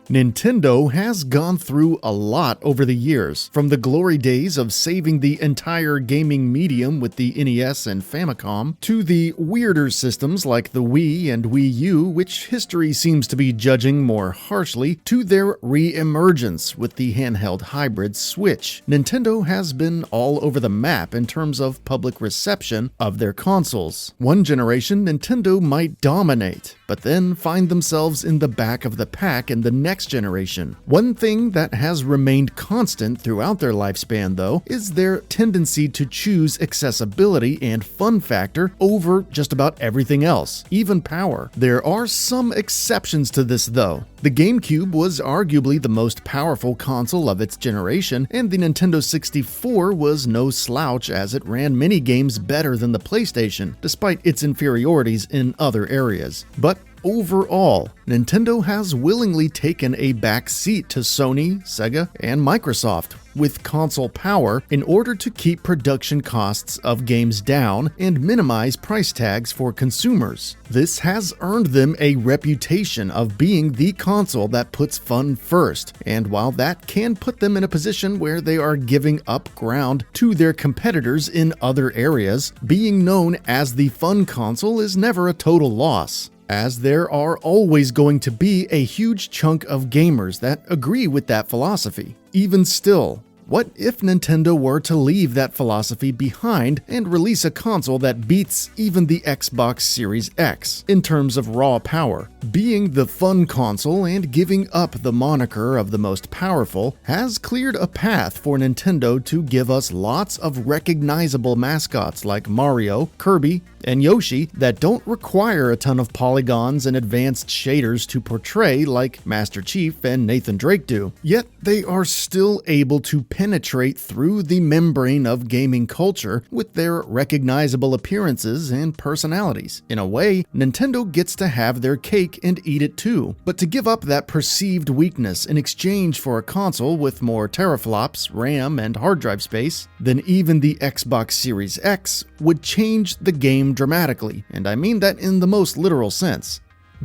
Nintendo has gone through a lot over the years, from the glory days of saving the entire gaming medium with the NES and Famicom, to the weirder systems like the Wii and Wii U, which history seems to be judging more harshly, to their re-emergence with the handheld hybrid Switch. Nintendo has been all over the map in terms of public reception of their consoles. One generation, Nintendo might dominate, but then find themselves in the back of the pack in the next generation. One thing that has remained constant throughout their lifespan, though, is their tendency to choose accessibility and fun factor over just about everything else, even power. There are some exceptions to this, though. The GameCube was arguably the most powerful console of its generation, and the Nintendo 64 was no slouch as it ran many games better than the PlayStation, despite its inferiorities in other areas. But overall, Nintendo has willingly taken a back seat to Sony, Sega, and Microsoft with console power in order to keep production costs of games down and minimize price tags for consumers. This has earned them a reputation of being the console that puts fun first, and while that can put them in a position where they are giving up ground to their competitors in other areas, being known as the fun console is never a total loss, as there are always going to be a huge chunk of gamers that agree with that philosophy. Even still, what if Nintendo were to leave that philosophy behind and release a console that beats even the Xbox Series X in terms of raw power? Being the fun console and giving up the moniker of the most powerful has cleared a path for Nintendo to give us lots of recognizable mascots like Mario, Kirby, and Yoshi that don't require a ton of polygons and advanced shaders to portray like Master Chief and Nathan Drake do. Yet they are still able to penetrate through the membrane of gaming culture with their recognizable appearances and personalities. In a way, Nintendo gets to have their cake and eat it too. But to give up that perceived weakness in exchange for a console with more teraflops, RAM, and hard drive space than even the Xbox Series X would change the game dramatically, and I mean that in the most literal sense.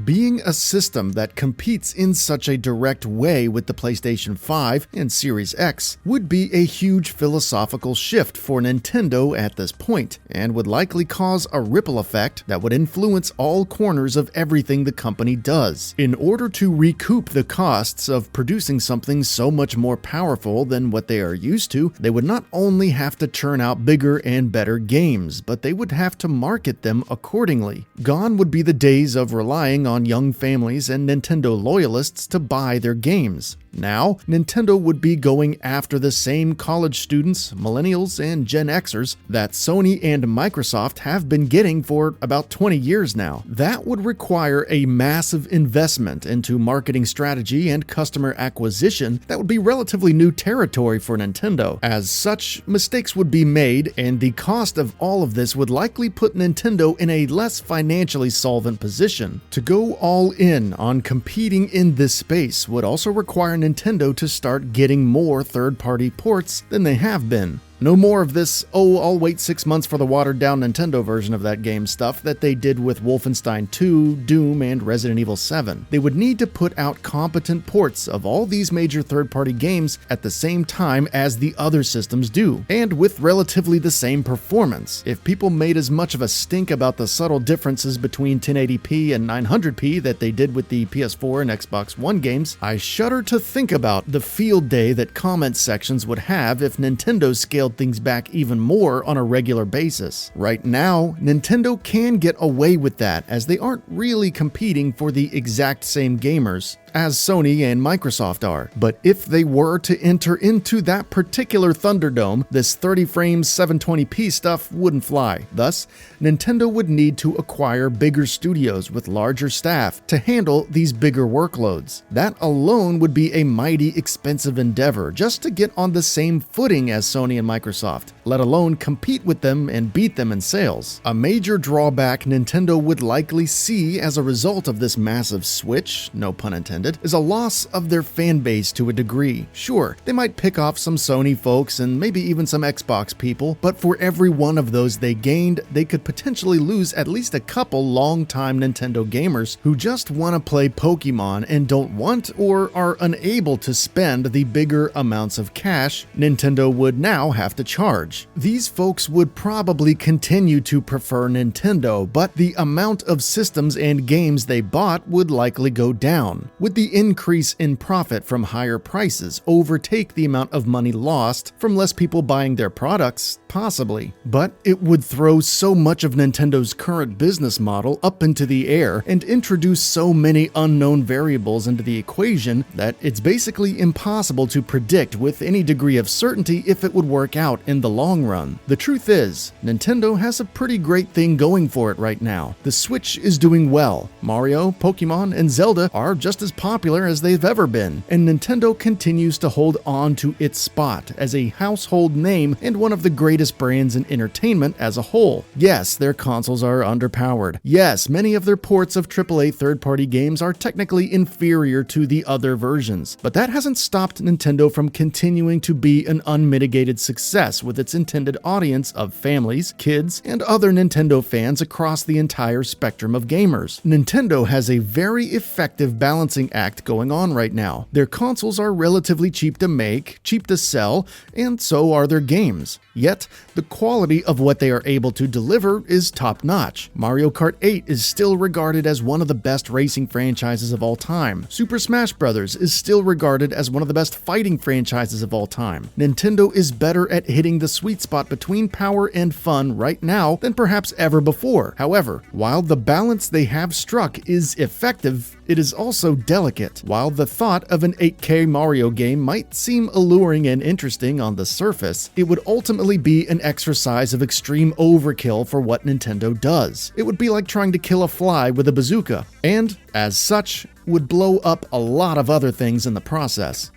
Being a system that competes in such a direct way with the PlayStation 5 and Series X would be a huge philosophical shift for Nintendo at this point, and would likely cause a ripple effect that would influence all corners of everything the company does. In order to recoup the costs of producing something so much more powerful than what they are used to, they would not only have to churn out bigger and better games, but they would have to market them accordingly. Gone would be the days of relying on young families and Nintendo loyalists to buy their games. Now, Nintendo would be going after the same college students, millennials, and Gen Xers that Sony and Microsoft have been getting for about 20 years now. That would require a massive investment into marketing strategy and customer acquisition that would be relatively new territory for Nintendo. As such, mistakes would be made, and the cost of all of this would likely put Nintendo in a less financially solvent position. To go all in on competing in this space would also require Nintendo to start getting more third-party ports than they have been. No more of this, oh, I'll wait 6 months for the watered-down Nintendo version of that game stuff that they did with Wolfenstein 2, Doom, and Resident Evil 7. They would need to put out competent ports of all these major third-party games at the same time as the other systems do, and with relatively the same performance. If people made as much of a stink about the subtle differences between 1080p and 900p that they did with the PS4 and Xbox One games, I shudder to think about the field day that comment sections would have if Nintendo scaled things back even more on a regular basis. Right now, Nintendo can get away with that as they aren't really competing for the exact same gamers as Sony and Microsoft are. But if they were to enter into that particular Thunderdome, this 30 frames 720p stuff wouldn't fly. Thus, Nintendo would need to acquire bigger studios with larger staff to handle these bigger workloads. That alone would be a mighty expensive endeavor just to get on the same footing as Sony and Microsoft, let alone compete with them and beat them in sales. A major drawback Nintendo would likely see as a result of this massive switch, no pun intended, intended, is a loss of their fan base to a degree. Sure, they might pick off some Sony folks and maybe even some Xbox people, but for every one of those they gained, they could potentially lose at least a couple long-time Nintendo gamers who just want to play Pokemon and don't want or are unable to spend the bigger amounts of cash Nintendo would now have to charge. These folks would probably continue to prefer Nintendo, but the amount of systems and games they bought would likely go down. Would the increase in profit from higher prices overtake the amount of money lost from less people buying their products? Possibly. But it would throw so much of Nintendo's current business model up into the air and introduce so many unknown variables into the equation that it's basically impossible to predict with any degree of certainty if it would work out in the long run. The truth is, Nintendo has a pretty great thing going for it right now. The Switch is doing well. Mario, Pokemon, and Zelda are just as popular as they've ever been, and Nintendo continues to hold on to its spot as a household name and one of the greatest brands in entertainment as a whole. Yes, their consoles are underpowered. Yes, many of their ports of AAA third-party games are technically inferior to the other versions, but that hasn't stopped Nintendo from continuing to be an unmitigated success with its intended audience of families, kids, and other Nintendo fans across the entire spectrum of gamers. Nintendo has a very effective balancing act going on right now. Their consoles are relatively cheap to make, cheap to sell, and so are their games. Yet, the quality of what they are able to deliver is top-notch. Mario Kart 8 is still regarded as one of the best racing franchises of all time. Super Smash Bros. Is still regarded as one of the best fighting franchises of all time. Nintendo is better at hitting the sweet spot between power and fun right now than perhaps ever before. However, while the balance they have struck is effective, it is also delicate. While the thought of an 8K Mario game might seem alluring and interesting on the surface, it would ultimately be an exercise of extreme overkill for what Nintendo does. It would be like trying to kill a fly with a bazooka, and, as such, would blow up a lot of other things in the process.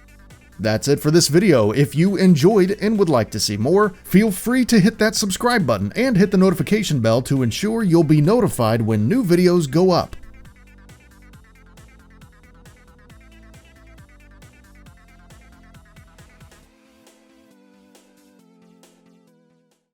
That's it for this video. If you enjoyed and would like to see more, feel free to hit that subscribe button and hit the notification bell to ensure you'll be notified when new videos go up.